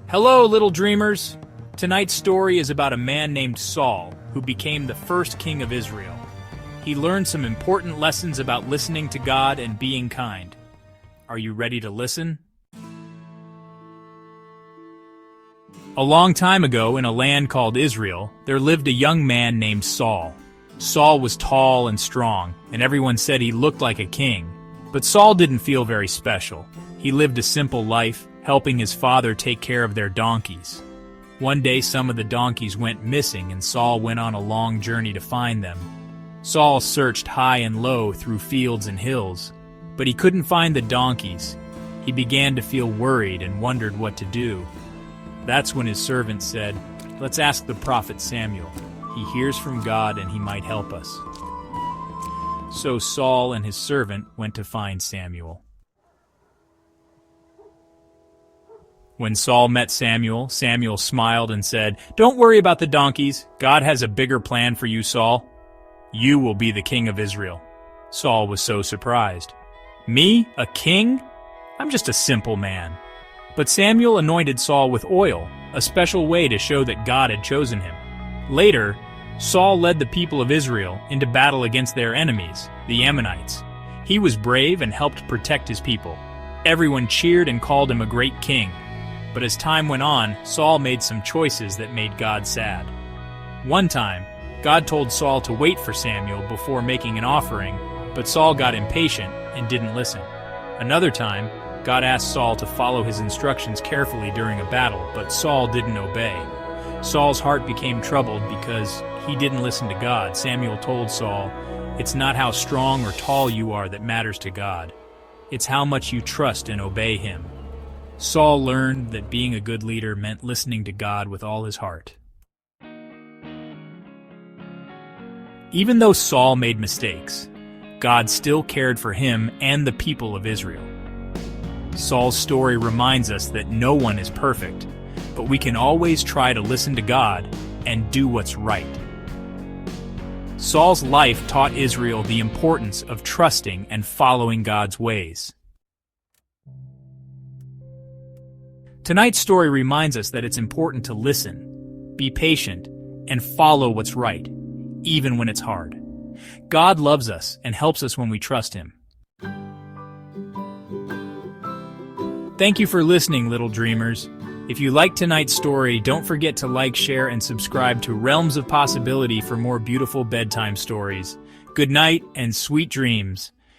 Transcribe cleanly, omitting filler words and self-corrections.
Hello, little dreamers! Tonight's story is about a man named Saul, who became the first king of Israel. He learned some important lessons about listening to God and being kind. Are you ready to listen? A long time ago, in a land called Israel, there lived a young man named Saul. Saul was tall and strong, and everyone said he looked like a king. But Saul didn't feel very special. He lived a simple life, helping his father take care of their donkeys. One day some of the donkeys went missing and Saul went on a long journey to find them. Saul searched high and low through fields and hills, but he couldn't find the donkeys. He began to feel worried and wondered what to do. That's when his servant said, "Let's ask the prophet Samuel. He hears from God and he might help us." So Saul and his servant went to find Samuel. When Saul met Samuel, Samuel smiled and said, "Don't worry about the donkeys. God has a bigger plan for you, Saul. You will be the king of Israel." Saul was so surprised. "Me? A king? I'm just a simple man." But Samuel anointed Saul with oil, a special way to show that God had chosen him. Later, Saul led the people of Israel into battle against their enemies, the Ammonites. He was brave and helped protect his people. Everyone cheered and called him a great king. But as time went on, Saul made some choices that made God sad. One time, God told Saul to wait for Samuel before making an offering, but Saul got impatient and didn't listen. Another time, God asked Saul to follow his instructions carefully during a battle, but Saul didn't obey. Saul's heart became troubled because he didn't listen to God. Samuel told Saul, "It's not how strong or tall you are that matters to God. It's how much you trust and obey him." Saul learned that being a good leader meant listening to God with all his heart. Even though Saul made mistakes, God still cared for him and the people of Israel. Saul's story reminds us that no one is perfect, but we can always try to listen to God and do what's right. Saul's life taught Israel the importance of trusting and following God's ways. Tonight's story reminds us that it's important to listen, be patient, and follow what's right, even when it's hard. God loves us and helps us when we trust Him. Thank you for listening, little dreamers. If you liked tonight's story, don't forget to like, share, and subscribe to Realms of Possibility for more beautiful bedtime stories. Good night and sweet dreams.